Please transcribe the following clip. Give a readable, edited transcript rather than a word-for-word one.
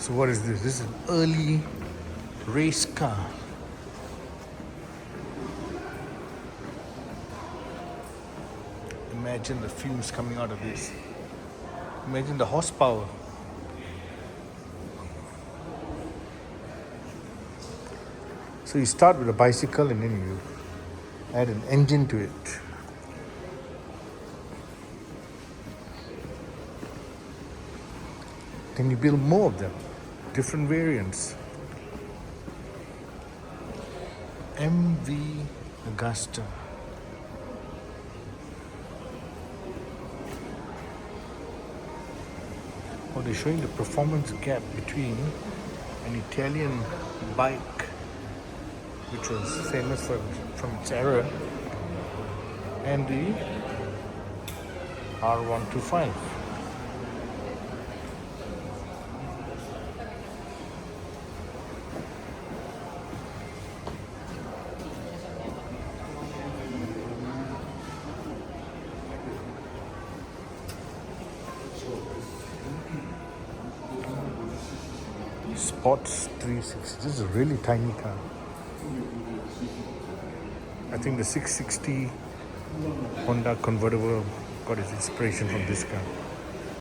So what is this? This is an early race car. Imagine the fumes coming out of this. Imagine the horsepower. So you start with a bicycle and then you add an engine to it. Then you build more of them, different variants. MV Augusta. Oh, they're showing the performance gap between an Italian bike, which was famous from its era, and the R125. Sports 360. This is a really tiny car. I think the 660 Honda convertible got its inspiration from this car.